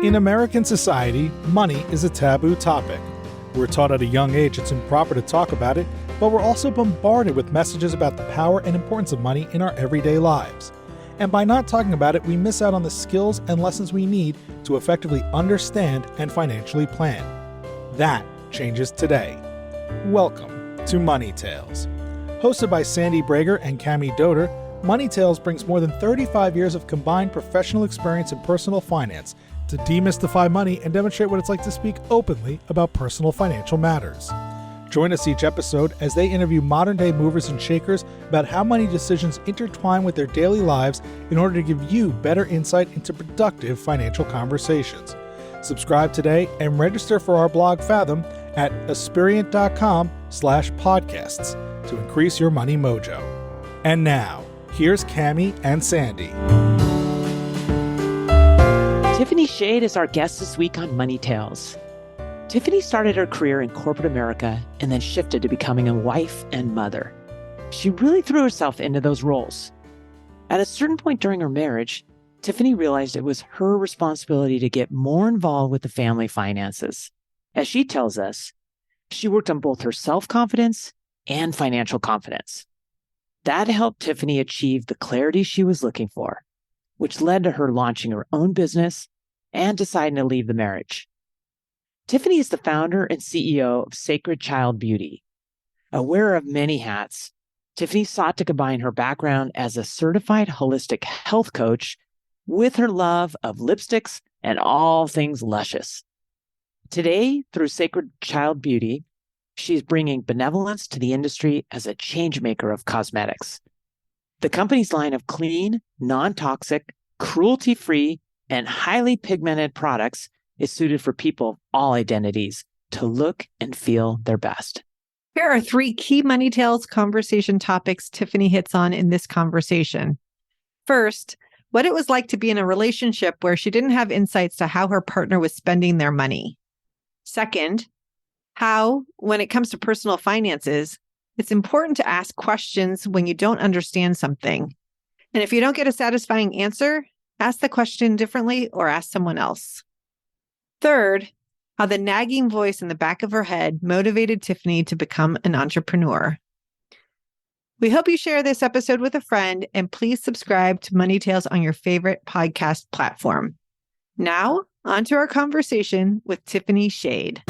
In American society, money is a taboo topic. We're taught at a young age it's improper to talk about it, but we're also bombarded with messages about the power and importance of money in our everyday lives. And by not talking about it, we miss out on the skills and lessons we need to effectively understand and financially plan. That changes today. Welcome to Money Tales. Hosted by Sandy Brager and Cami Doder, Money Tales brings more than 35 years of combined professional experience in personal finance to demystify money and demonstrate what it's like to speak openly about personal financial matters. Join us each episode as they interview modern-day movers and shakers about how money decisions intertwine with their daily lives in order to give you better insight into productive financial conversations. Subscribe today and register for our blog Fathom at aspiriant.com/podcasts to increase your money mojo. And now, here's Cami and Sandy. Tiffany Schade is our guest this week on Money Tales. Tiffany started her career in corporate America and then shifted to becoming a wife and mother. She really threw herself into those roles. At a certain point during her marriage, Tiffany realized it was her responsibility to get more involved with the family finances. As she tells us, she worked on both her self-confidence and financial confidence. That helped Tiffany achieve the clarity she was looking for, which led to her launching her own business and deciding to leave the marriage. Tiffany is the founder and CEO of Sacred Child Beauty. Aware of many hats, Tiffany sought to combine her background as a certified holistic health coach with her love of lipsticks and all things luscious. Today, through Sacred Child Beauty, she's bringing benevolence to the industry as a changemaker of cosmetics. The company's line of clean, non-toxic, cruelty-free, and highly pigmented products is suited for people of all identities to look and feel their best. Here are 3 key Money Tales conversation topics Tiffany hits on in this conversation. First, what it was like to be in a relationship where she didn't have insights to how her partner was spending their money. Second, how, when it comes to personal finances, it's important to ask questions when you don't understand something. And if you don't get a satisfying answer, ask the question differently or ask someone else. Third, how the nagging voice in the back of her head motivated Tiffany to become an entrepreneur. We hope you share this episode with a friend, and please subscribe to Money Tales on your favorite podcast platform. Now, on to our conversation with Tiffany Schade.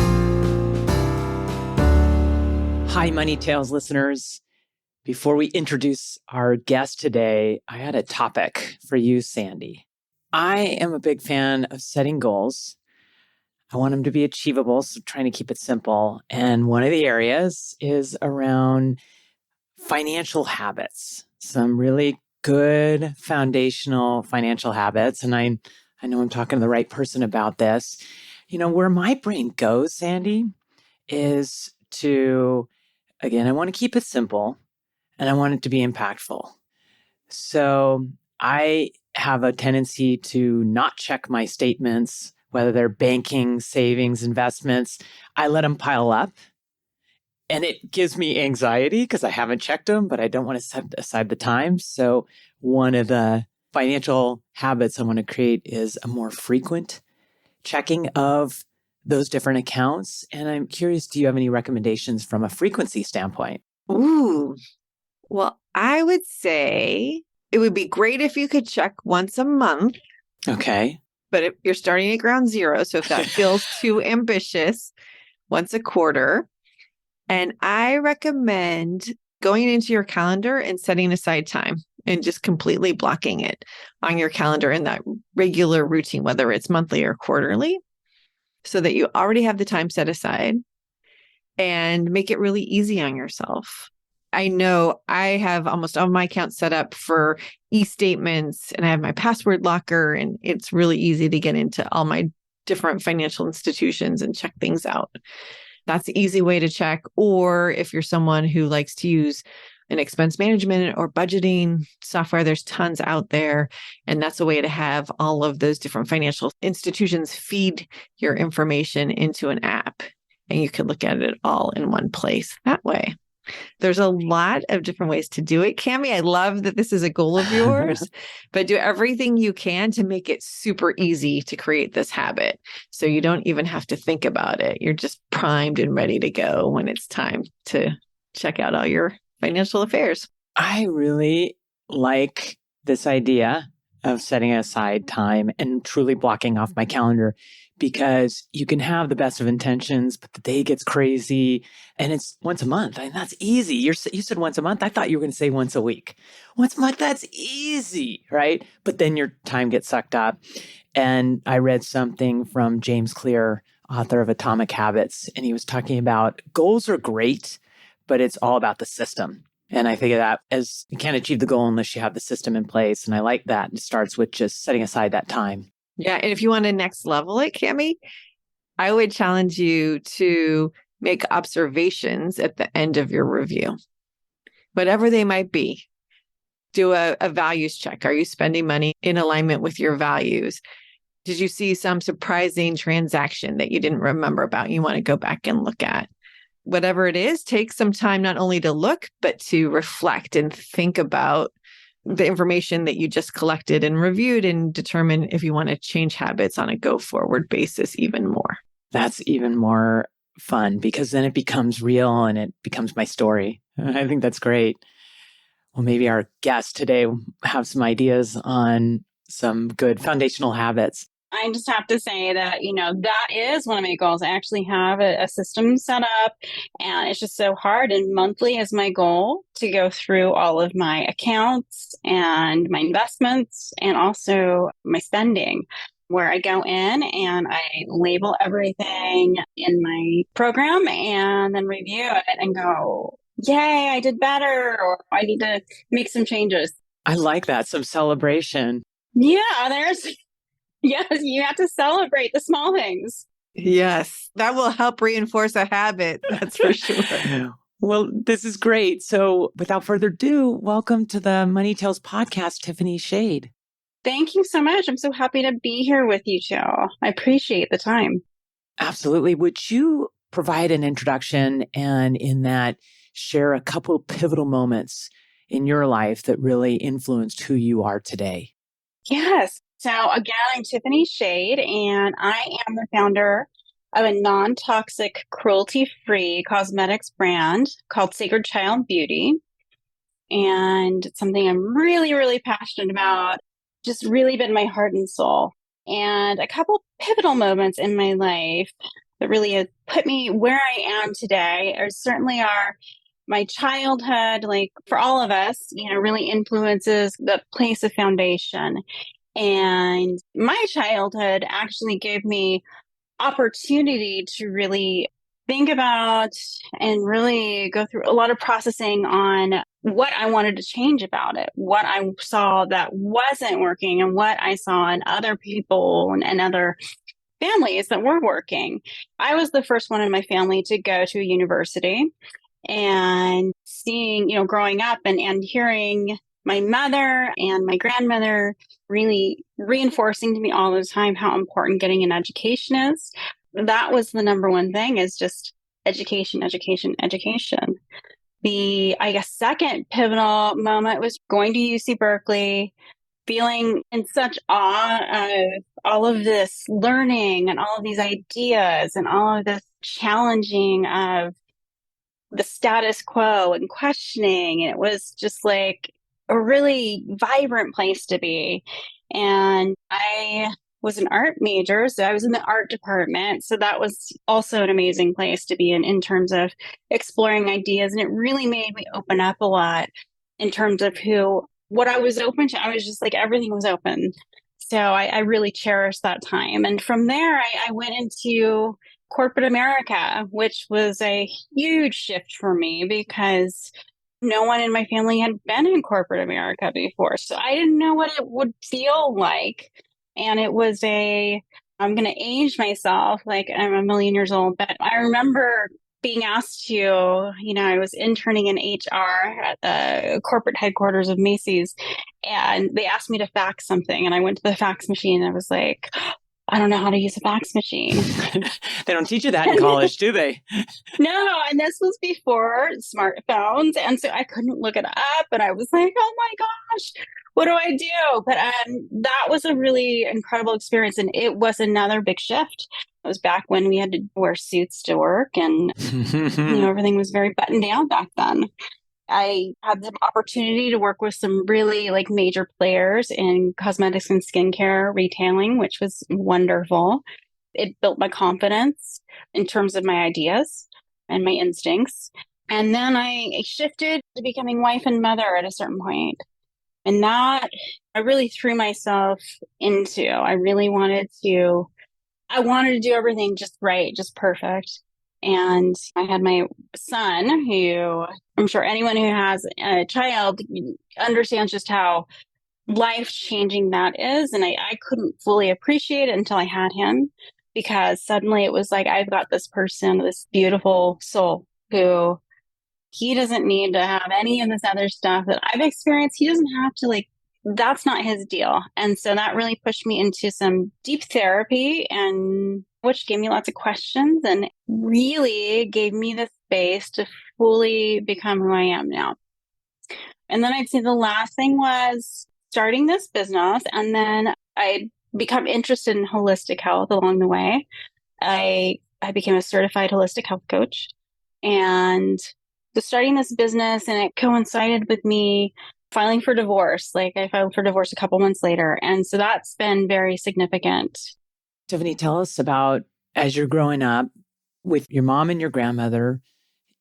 Hi, Money Tales listeners. Before we introduce our guest today, I had a topic for you, Sandy. I am a big fan of setting goals. I want them to be achievable, so trying to keep it simple. And one of the areas is around financial habits, some really good foundational financial habits. And I know I'm talking to the right person about this. You know, where my brain goes, Sandy, is to, again, I want to keep it simple. And I want it to be impactful. So I have a tendency to not check my statements, whether they're banking, savings, investments. I let them pile up. And it gives me anxiety because I haven't checked them, but I don't want to set aside the time. So one of the financial habits I want to create is a more frequent checking of those different accounts. And I'm curious, do you have any recommendations from a frequency standpoint? Ooh. Well, I would say it would be great if you could check once a month. Okay. But if you're starting at ground zero, so if that feels too ambitious, once a quarter. And I recommend going into your calendar and setting aside time and just completely blocking it on your calendar in that regular routine, whether it's monthly or quarterly, so that you already have the time set aside, and make it really easy on yourself. I know I have almost all my accounts set up for e-statements, and I have my password locker, and it's really easy to get into all my different financial institutions and check things out. That's the easy way to check. Or if you're someone who likes to use an expense management or budgeting software, there's tons out there. And that's a way to have all of those different financial institutions feed your information into an app. And you can look at it all in one place that way. There's a lot of different ways to do it, Cami. I love that this is a goal of yours, but do everything you can to make it super easy to create this habit. So you don't even have to think about it. You're just primed and ready to go when it's time to check out all your financial affairs. I really like this idea of setting aside time and truly blocking off my calendar, because you can have the best of intentions, but the day gets crazy and it's once a month. And that's easy. You said once a month. I thought you were going to say once a week. Once a month, that's easy, right? But then your time gets sucked up. And I read something from James Clear, author of Atomic Habits, and he was talking about goals are great, but it's all about the system. And I figure that as you can't achieve the goal unless you have the system in place. And I like that. It starts with just setting aside that time. Yeah. And if you want to next level it, Cami, I would challenge you to make observations at the end of your review, whatever they might be. Do a values check. Are you spending money in alignment with your values? Did you see some surprising transaction that you didn't remember about? You want to go back and look at? Whatever it is, take some time not only to look, but to reflect and think about the information that you just collected and reviewed and determine if you want to change habits on a go forward basis even more. That's even more fun because then it becomes real and it becomes my story. I think that's great. Well, maybe our guests today have some ideas on some good foundational habits. I just have to say that, that is one of my goals. I actually have a system set up, and it's just so hard. And monthly is my goal to go through all of my accounts and my investments and also my spending, where I go in and I label everything in my program and then review it and go, yay, I did better, or I need to make some changes. I like that. Some celebration. Yeah, yes, you have to celebrate the small things. Yes, that will help reinforce a habit. That's for sure. Well, this is great. So without further ado, welcome to the Money Tales podcast, Tiffany Schade. Thank you so much. I'm so happy to be here with you two. I appreciate the time. Absolutely. Would you provide an introduction and in that share a couple pivotal moments in your life that really influenced who you are today? Yes. So again, I'm Tiffany Schade, and I am the founder of a non-toxic, cruelty-free cosmetics brand called Sacred Child Beauty. And it's something I'm really, really passionate about, just really been my heart and soul. And a couple pivotal moments in my life that really have put me where I am today certainly are my childhood, like for all of us, really influences the place of foundation. And my childhood actually gave me opportunity to really think about and really go through a lot of processing on what I wanted to change about it, what I saw that wasn't working and what I saw in other people and other families that were working. I was the first one in my family to go to a university, and seeing, growing up and hearing my mother and my grandmother really reinforcing to me all the time how important getting an education is. That was the number one thing, is just education, education, education. The, I guess, second pivotal moment was going to UC Berkeley, feeling in such awe of all of this learning and all of these ideas and all of this challenging of the status quo and questioning. And it was just like a really vibrant place to be. And I was an art major, so I was in the art department. So that was also an amazing place to be in terms of exploring ideas. And it really made me open up a lot in terms of what I was open to. I was just like, everything was open. So I really cherished that time. And from there, I went into corporate America, which was a huge shift for me because no one in my family had been in corporate America before. So I didn't know what it would feel like. And it was I'm going to age myself like I'm 1,000,000 years old, but I remember being asked to, I was interning in HR at the corporate headquarters of Macy's, and they asked me to fax something. And I went to the fax machine and I was like, I don't know how to use a fax machine. They don't teach you that in college, do they? No, and this was before smartphones. And so I couldn't look it up. And I was like, oh my gosh, what do I do? But that was a really incredible experience. And it was another big shift. It was back when we had to wear suits to work and, everything was very buttoned down back then. I had the opportunity to work with some really like major players in cosmetics and skincare retailing, which was wonderful. It built my confidence in terms of my ideas and my instincts. And then I shifted to becoming wife and mother at a certain point. And that I really threw myself into. I wanted to do everything just right, just perfect. And I had my son, who I'm sure anyone who has a child understands just how life-changing that is. And I couldn't fully appreciate it until I had him, because suddenly it was like, I've got this person, this beautiful soul who he doesn't need to have any of this other stuff that I've experienced. He doesn't have to that's not his deal. And so that really pushed me into some deep therapy, and which gave me lots of questions and really gave me the space to fully become who I am now. And then I'd say the last thing was starting this business. And then I become interested in holistic health along the way. I became a certified holistic health coach, and was starting this business, and it coincided with me filing for divorce. Like I filed for divorce a couple months later. And so that's been very significant. Tiffany, tell us about, as you're growing up with your mom and your grandmother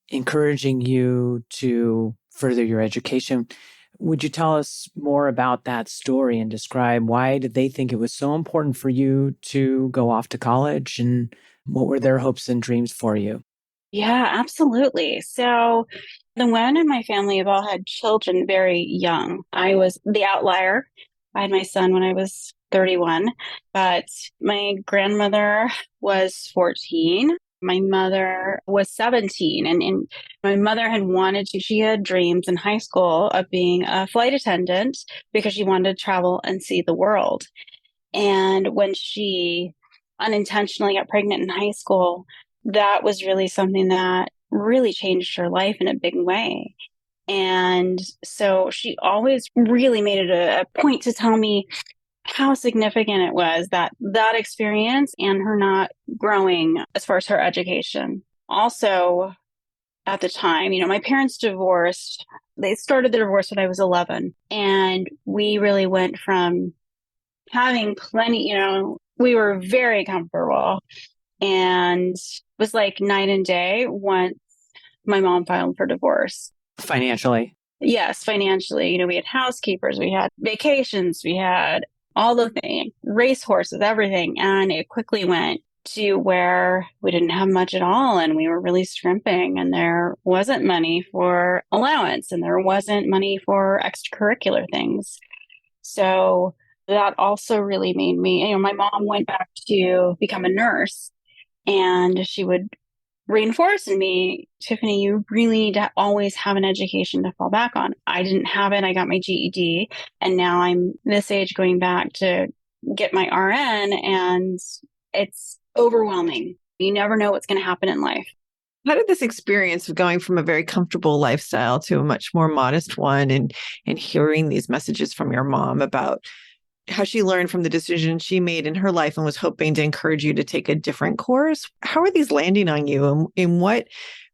encouraging you to further your education. Would you tell us more about that story and describe why did they think it was so important for you to go off to college, and what were their hopes and dreams for you? Yeah, absolutely. So the women in my family have all had children very young. I was the outlier. I had my son when I was 31, but my grandmother was 14. My mother was 17, and my mother she had dreams in high school of being a flight attendant because she wanted to travel and see the world. And when she unintentionally got pregnant in high school, that was really something that really changed her life in a big way. And so she always really made it a point to tell me how significant it was, that experience and her not growing as far as her education. Also, at the time, my parents divorced. They started the divorce when I was 11. And we really went from having plenty, we were very comfortable, and it was like night and day once my mom filed for divorce. Financially? Yes, financially. We had housekeepers, we had vacations, we had all the things, racehorses, everything. And it quickly went to where we didn't have much at all, and we were really scrimping, and there wasn't money for allowance, and there wasn't money for extracurricular things. So that also really made me, my mom went back to become a nurse, and she would reinforce in me, Tiffany, you really need to always have an education to fall back on. I didn't have it. I got my GED, and now I'm this age going back to get my RN, and it's overwhelming. You never know what's going to happen in life. How did this experience of going from a very comfortable lifestyle to a much more modest one, and hearing these messages from your mom about how she learned from the decision she made in her life and was hoping to encourage you to take a different course, how are these landing on you? And in what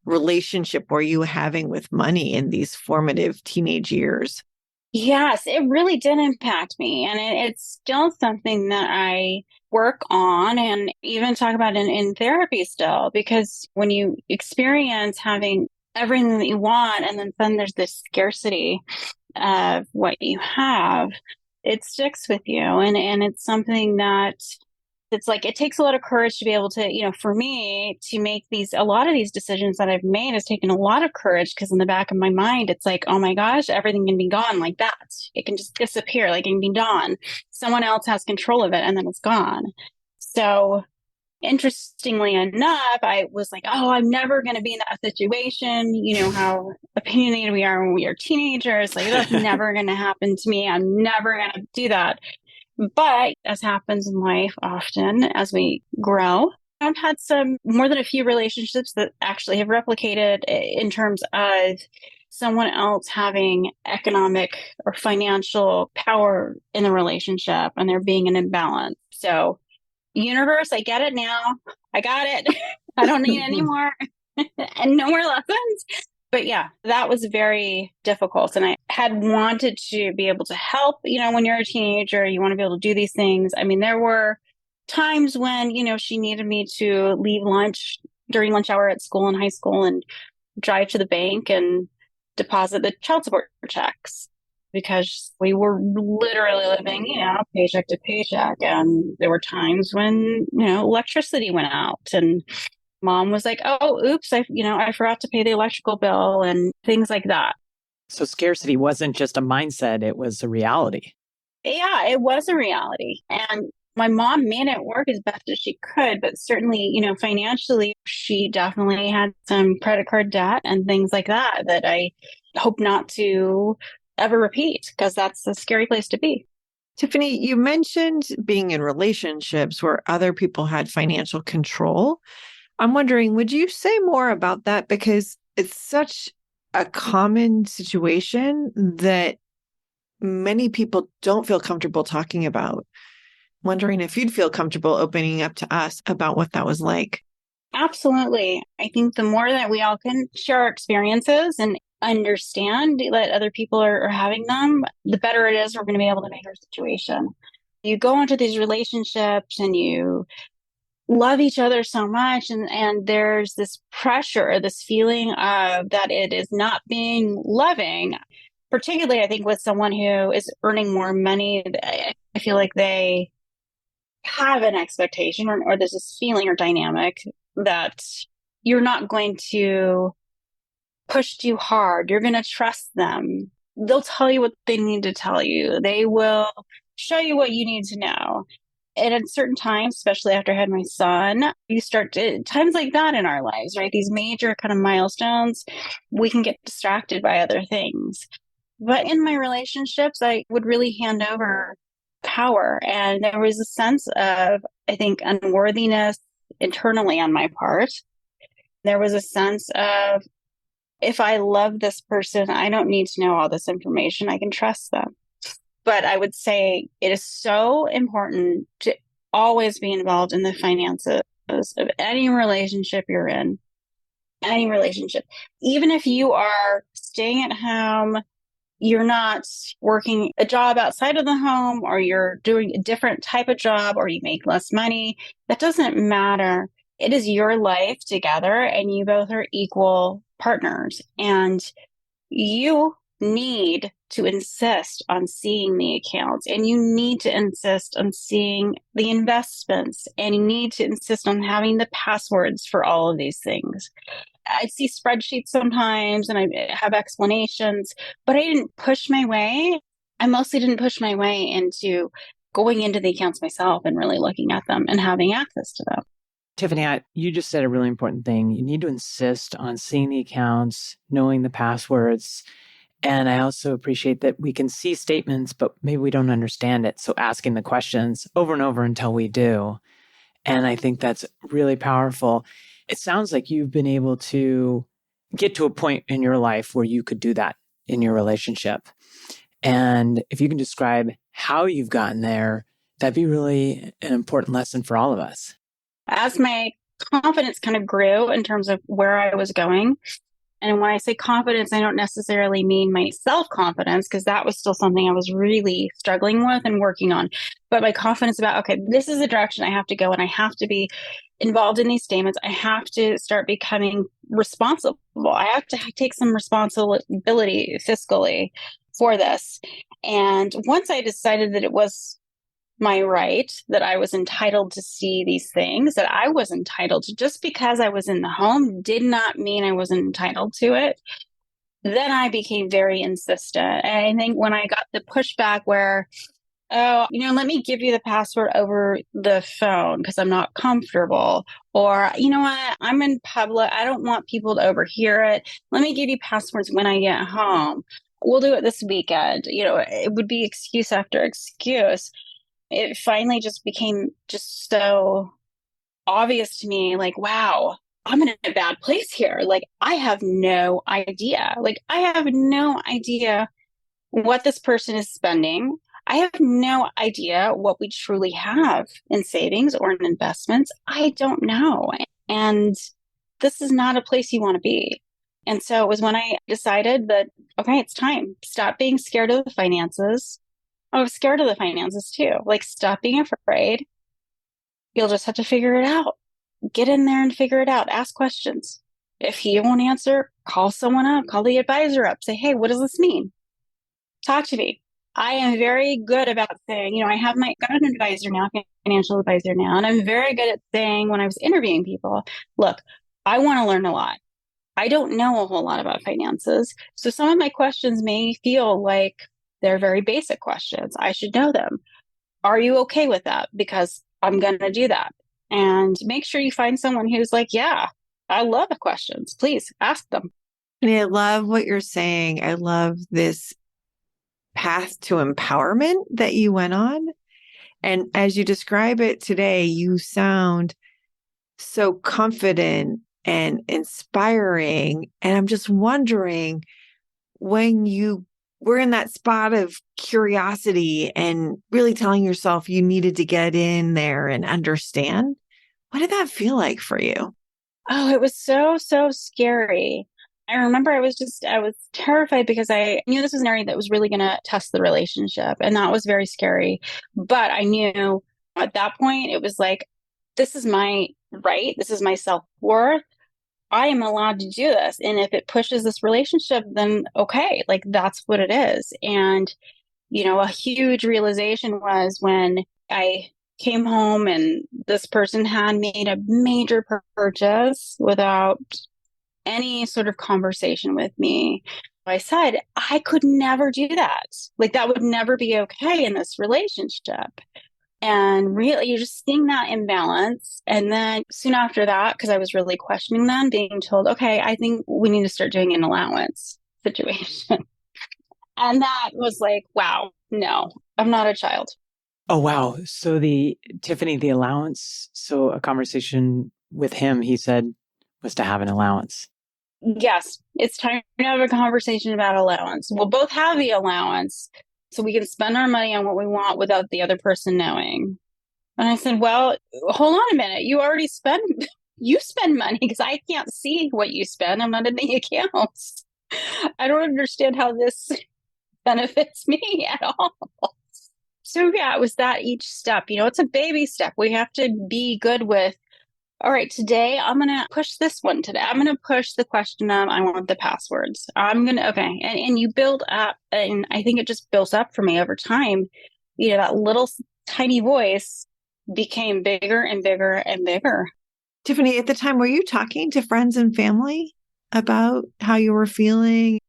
relationship were you having with money in these formative teenage years? Yes, it really did impact me. And it's still something that I work on and even talk about in therapy still, because when you experience having everything that you want, and then there's this scarcity of what you have, it sticks with you. And it's something that it's like, it takes a lot of courage to be able to, for me to make a lot of these decisions that I've made has taken a lot of courage, because in the back of my mind, it's like, oh my gosh, everything can be gone like that. It can just disappear, like it can be gone. Someone else has control of it, and then it's gone. So interestingly enough, I was like, oh, I'm never going to be in that situation. You know how opinionated we are when we are teenagers. Like, that's never going to happen to me. I'm never going to do that. But as happens in life often as we grow, I've had some more than a few relationships that actually have replicated in terms of someone else having economic or financial power in the relationship and there being an imbalance. So, universe, I get it now. I got it. I don't need any more and no more lessons. But yeah, that was very difficult. And I had wanted to be able to help, when you're a teenager, you want to be able to do these things. I mean, there were times when, she needed me to leave lunch during lunch hour at school in high school and drive to the bank and deposit the child support checks because we were literally living, paycheck to paycheck. And there were times when, electricity went out and mom was like, oh, oops, I forgot to pay the electrical bill and things like that. So scarcity wasn't just a mindset, it was a reality. Yeah, it was a reality. And my mom made it work as best as she could, but certainly, financially, she definitely had some credit card debt and things like that that I hope not to ever repeat because that's a scary place to be. Tiffany, you mentioned being in relationships where other people had financial control. I'm wondering, would you say more about that? Because it's such a common situation that many people don't feel comfortable talking about. Wondering if you'd feel comfortable opening up to us about what that was like. Absolutely. I think the more that we all can share our experiences and understand that other people are having them, the better it is we're going to be able to make our situation. You go into these relationships and you love each other so much and there's this pressure, this feeling of that it is not being loving, particularly I think with someone who is earning more money. I feel like they have an expectation or there's this feeling or dynamic that you're not going to push too hard. You're going to trust them. They'll tell you what they need to tell you. They will show you what you need to know. And at certain times, especially after I had my son, you start to times like that in our lives, right? These major kind of milestones, we can get distracted by other things. But in my relationships, I would really hand over power. And there was a sense of, I think, unworthiness internally on my part. There was a sense of, if I love this person, I don't need to know all this information. I can trust them. But I would say it is so important to always be involved in the finances of any relationship you're in, any relationship. Even if you are staying at home, you're not working a job outside of the home, or you're doing a different type of job, or you make less money, that doesn't matter. It is your life together, and you both are equal partners. And you need to insist on seeing the accounts, and you need to insist on seeing the investments, and you need to insist on having the passwords for all of these things. I see spreadsheets sometimes and I have explanations, but I didn't push my way. I mostly didn't push my way into going into the accounts myself and really looking at them and having access to them. Tiffany, you just said a really important thing. You need to insist on seeing the accounts, knowing the passwords. And I also appreciate that we can see statements, but maybe we don't understand it. So asking the questions over and over until we do. And I think that's really powerful. It sounds like you've been able to get to a point in your life where you could do that in your relationship. And if you can describe how you've gotten there, that'd be really an important lesson for all of us. As my confidence kind of grew in terms of where I was going, and when I say confidence, I don't necessarily mean my self-confidence, because that was still something I was really struggling with and working on. But my confidence about, okay, this is the direction I have to go, and I have to be involved in these statements. I have to start becoming responsible. I have to take some responsibility fiscally for this. And once I decided that it was my right, that I was entitled to see these things, that I was entitled to, just because I was in the home did not mean I wasn't entitled to it. Then I became very insistent. And I think when I got the pushback where, oh, let me give you the password over the phone because I'm not comfortable. Or, you know what, I'm in public. I don't want people to overhear it. Let me give you passwords when I get home. We'll do it this weekend. It would be excuse after excuse. it finally just became just so obvious to me, like, wow, I'm in a bad place here. Like, I have no idea. Like, I have no idea what this person is spending. I have no idea what we truly have in savings or in investments. I don't know. And this is not a place you want to be. And so it was when I decided that, okay, it's time. Stop being scared of the finances. I was scared of the finances too. Like, stop being afraid. You'll just have to figure it out. Get in there and figure it out. Ask questions. If he won't answer, call someone up, call the advisor up, say, hey, what does this mean? Talk to me. I am very good about saying, I have got an advisor now, financial advisor now, and I'm very good at saying when I was interviewing people, look, I want to learn a lot. I don't know a whole lot about finances. So some of my questions may feel like they're very basic questions. I should know them. Are you okay with that? Because I'm going to do that. And make sure you find someone who's like, yeah, I love the questions. Please ask them. And I love what you're saying. I love this path to empowerment that you went on. And as you describe it today, you sound so confident and inspiring. And I'm just wondering, when you were in that spot of curiosity and really telling yourself you needed to get in there and understand, what did that feel like for you? Oh, it was so, so scary. I remember I was terrified because I knew this was an area that was really going to test the relationship. And that was very scary. But I knew at that point, it was like, this is my right. This is my self-worth. I am allowed to do this. And if it pushes this relationship, then okay, like that's what it is. And, a huge realization was when I came home and this person had made a major purchase without any sort of conversation with me. I said, I could never do that. Like, that would never be okay in this relationship. And really, you're just seeing that imbalance. And then soon after that, because I was really questioning them, being told, okay, I think we need to start doing an allowance situation. And that was like, wow, no, I'm not a child. Oh, wow. So Tiffany, the allowance, so a conversation with him, he said, was to have an allowance. Yes, it's time to have a conversation about allowance. We'll both have the allowance so we can spend our money on what we want without the other person knowing. And I said, well, hold on a minute. You spend money because I can't see what you spend. I'm not in the accounts. I don't understand how this benefits me at all. So yeah, it was that each step, it's a baby step. We have to be good with, all right, today I'm going to push this one today. I'm going to push the question of, I want the passwords. Okay. And you build up, and I think it just builds up for me over time. That little tiny voice became bigger and bigger and bigger. Tiffany, at the time, were you talking to friends and family about how you were feeling?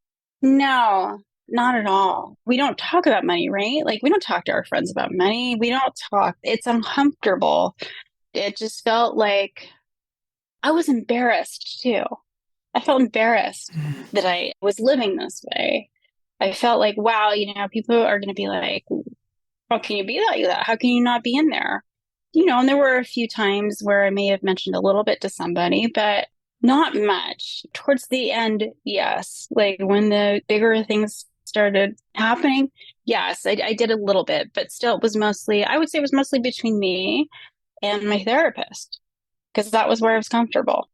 No, not at all. We don't talk about money, right? Like, we don't talk to our friends about money. We don't talk. It's uncomfortable. It just felt like I was embarrassed too. I felt embarrassed that I was living this way. I felt like, wow, people are going to be like, how can you be like that? How can you not be in there? And there were a few times where I may have mentioned a little bit to somebody, but not much. Towards the end, yes. Like when the bigger things started happening, yes, I did a little bit, but still I would say it was mostly between me and my therapist, because that was where I was comfortable.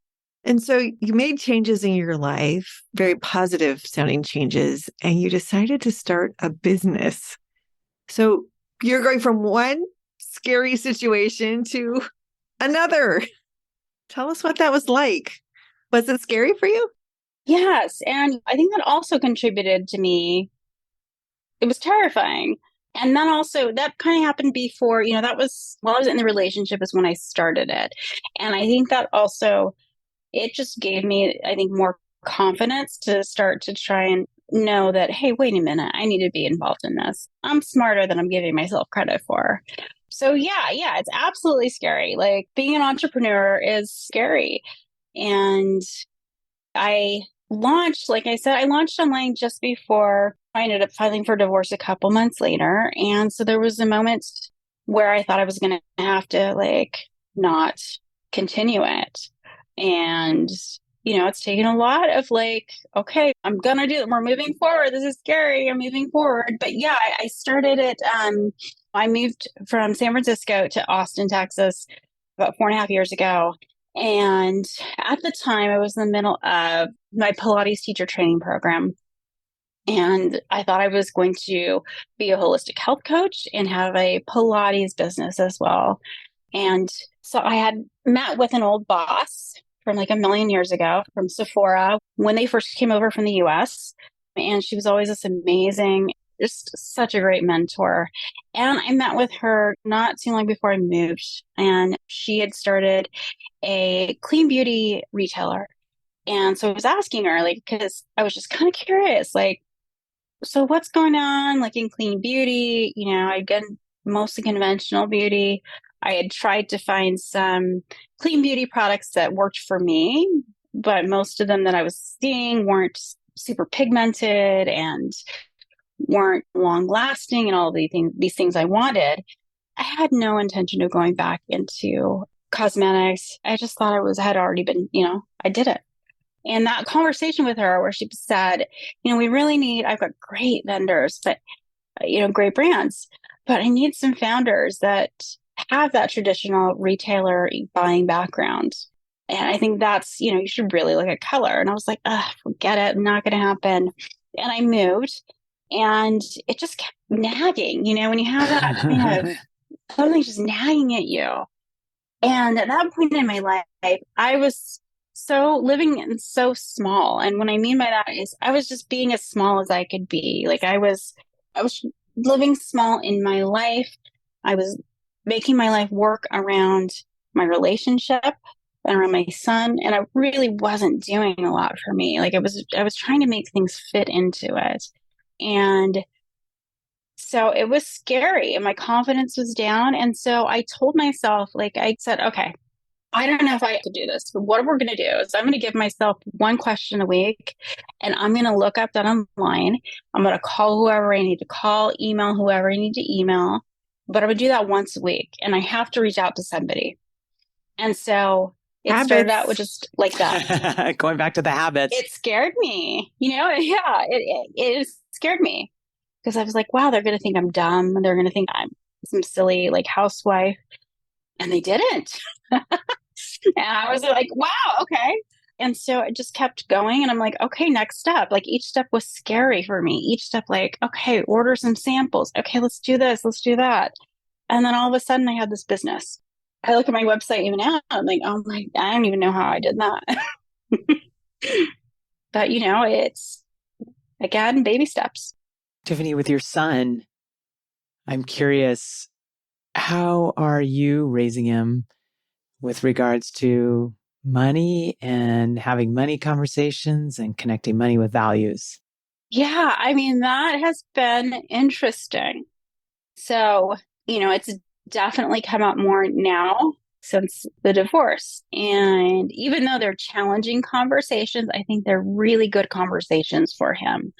And so you made changes in your life, very positive sounding changes, and you decided to start a business. So you're going from one scary situation to another. Tell us what that was like. Was it scary for you? Yes. And I think that also contributed to me. It was terrifying. And then also that kind of happened before, that was while I was in the relationship is when I started it. And I think that also, it just gave me, I think, more confidence to start to try and know that, hey, wait a minute, I need to be involved in this. I'm smarter than I'm giving myself credit for. So yeah, it's absolutely scary. Like, being an entrepreneur is scary. And I launched online just before I ended up filing for divorce a couple months later. And so there was a moment where I thought I was going to have to like not continue it. And, it's taken a lot of like, okay, I'm going to do it. We're moving forward. This is scary. I'm moving forward. But yeah, I started it. I moved from San Francisco to Austin, Texas about 4.5 years ago. And at the time, I was in the middle of my Pilates teacher training program. And I thought I was going to be a holistic health coach and have a Pilates business as well. And so I had met with an old boss from like a million years ago from Sephora when they first came over from the US. And she was always this amazing, just such a great mentor. And I met with her not too long before I moved. And she had started a clean beauty retailer. And so I was asking her, like, because I was just kind of curious, like, so what's going on like in clean beauty? I'd done mostly conventional beauty. I had tried to find some clean beauty products that worked for me, but most of them that I was seeing weren't super pigmented and weren't long lasting and all of these things I wanted. I had no intention of going back into cosmetics. I just thought I had already been, I did it. And that conversation with her where she said, we really I've got great vendors, but, great brands, but I need some founders that have that traditional retailer buying background. And I think that's, you should really look at color. And I was like, forget it. Not going to happen. And I moved and it just kept nagging, when you have that kind of something just nagging at you. And at that point in my life, I was living so small. And what I mean by that is I was just being as small as I could be. Like I was living small in my life. I was making my life work around my relationship and around my son. And I really wasn't doing a lot for me. Like I was trying to make things fit into it. And so it was scary and my confidence was down. And so I told myself, like I said, okay, I don't know if I can do this, but what we're going to do is I'm going to give myself one question a week and I'm going to look up that online. I'm going to call whoever I need to call, email whoever I need to email, but I'm going to do that once a week and I have to reach out to somebody. And so it started out with just like that. Going back to the habits. It scared me, it scared me because I was like, wow, they're going to think I'm dumb. They're going to think I'm some silly like housewife. And they didn't. And I was like, wow, okay. And so it just kept going. And I'm like, okay, next step. Like each step was scary for me. Each step, like, okay, order some samples. Okay, let's do this. Let's do that. And then all of a sudden I had this business. I look at my website even now. I'm like, oh my, I don't even know how I did that. But, it's, again, baby steps. Tiffany, with your son, I'm curious, how are you raising him with regards to money and having money conversations and connecting money with values? Yeah, I mean, that has been interesting. So, it's definitely come out more now since the divorce. And even though they're challenging conversations, I think they're really good conversations for him.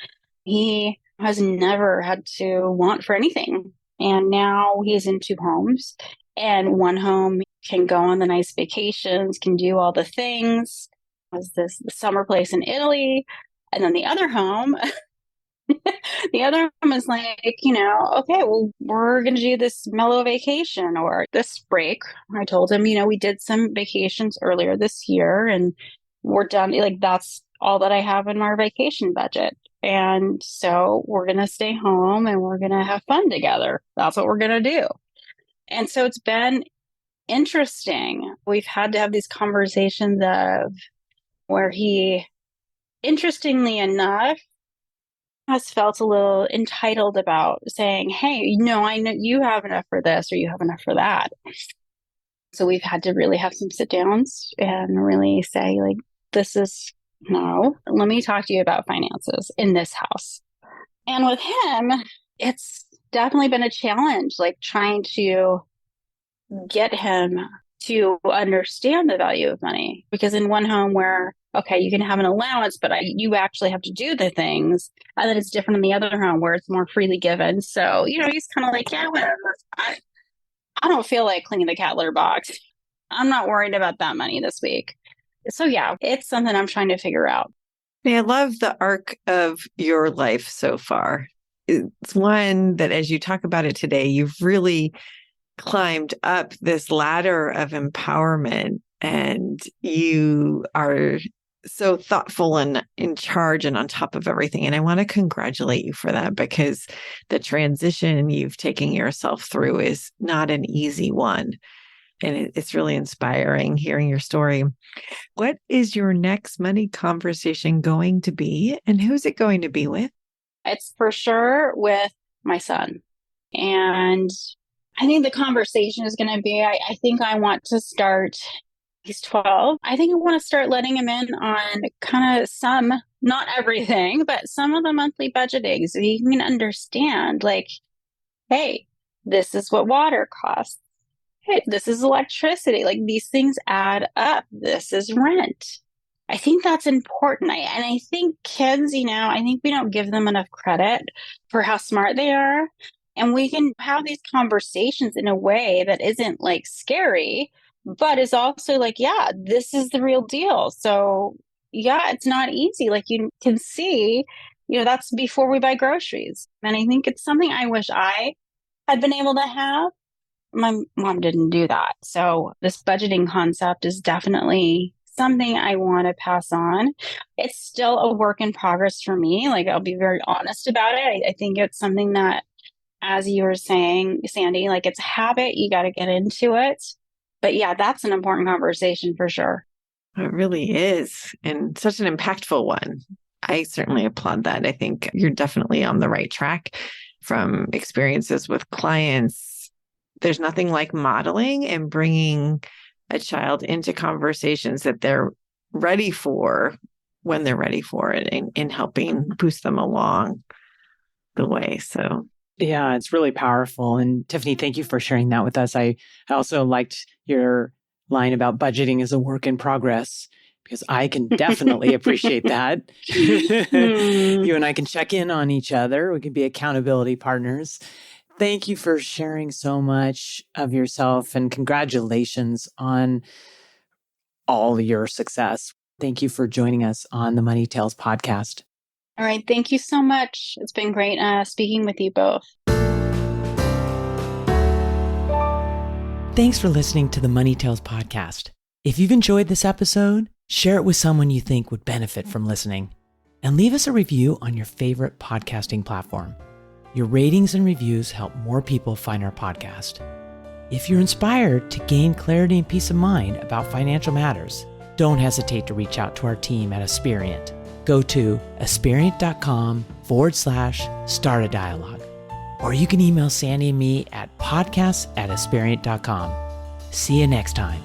He has never had to want for anything. And now he's in 2 homes, and one home can go on the nice vacations, can do all the things. Was this the summer place in Italy? And then the other home, is like, okay, well, we're going to do this mellow vacation or this break. I told him, we did some vacations earlier this year and we're done. Like, that's all that I have in our vacation budget. And so we're going to stay home and we're going to have fun together. That's what we're going to do. And so it's been interesting. We've had to have these conversations of where he, interestingly enough, has felt a little entitled about saying, hey, no, I know you have enough for this or you have enough for that. So we've had to really have some sit downs and really say, like, no, let me talk to you about finances in this house. And with him, it's definitely been a challenge, like trying to get him to understand the value of money. Because in one home where, okay, you can have an allowance, but you actually have to do the things. And then it's different in the other home where it's more freely given. So, he's kind of like, yeah, whatever. I don't feel like cleaning the cat litter box. I'm not worried about that money this week. So yeah, it's something I'm trying to figure out. I love the arc of your life so far. It's one that, as you talk about it today, you've really climbed up this ladder of empowerment, and you are so thoughtful and in charge and on top of everything. And I want to congratulate you for that, because the transition you've taken yourself through is not an easy one. And it's really inspiring hearing your story. What is your next money conversation going to be, and who's it going to be with? It's for sure with my son. And I think the conversation is going to be, I think I want to start, he's 12. I think I want to start letting him in on kind of some, not everything, but some of the monthly budgeting, so he can understand, like, hey, this is what water costs. Hey, this is electricity. Like, these things add up. This is rent. I think that's important. And I think kids, I think we don't give them enough credit for how smart they are. And we can have these conversations in a way that isn't like scary, but is also like, yeah, this is the real deal. So yeah, it's not easy. Like, you can see, that's before we buy groceries. And I think it's something I wish I had been able to have. My mom didn't do that. So this budgeting concept is definitely something I want to pass on. It's still a work in progress for me. Like, I'll be very honest about it. I think it's something that, as you were saying, Sandy, like, it's a habit. You got to get into it. But yeah, that's an important conversation for sure. It really is. And such an impactful one. I certainly applaud that. I think you're definitely on the right track from experiences with clients. There's nothing like modeling and bringing a child into conversations that they're ready for when they're ready for it, and helping boost them along the way. So yeah, it's really powerful. And Tiffany, thank you for sharing that with us. I also liked your line about budgeting as a work in progress, because I can definitely appreciate that. You and I can check in on each other. We can be accountability partners. Thank you for sharing so much of yourself, and congratulations on all your success. Thank you for joining us on the Money Tales podcast. All right. Thank you so much. It's been great speaking with you both. Thanks for listening to the Money Tales podcast. If you've enjoyed this episode, share it with someone you think would benefit from listening, and leave us a review on your favorite podcasting platform. Your ratings and reviews help more people find our podcast. If you're inspired to gain clarity and peace of mind about financial matters, don't hesitate to reach out to our team at Aspirient. Go to aspirient.com/start a dialogue. Or you can email Sandy and me at podcasts@aspirient.com. See you next time.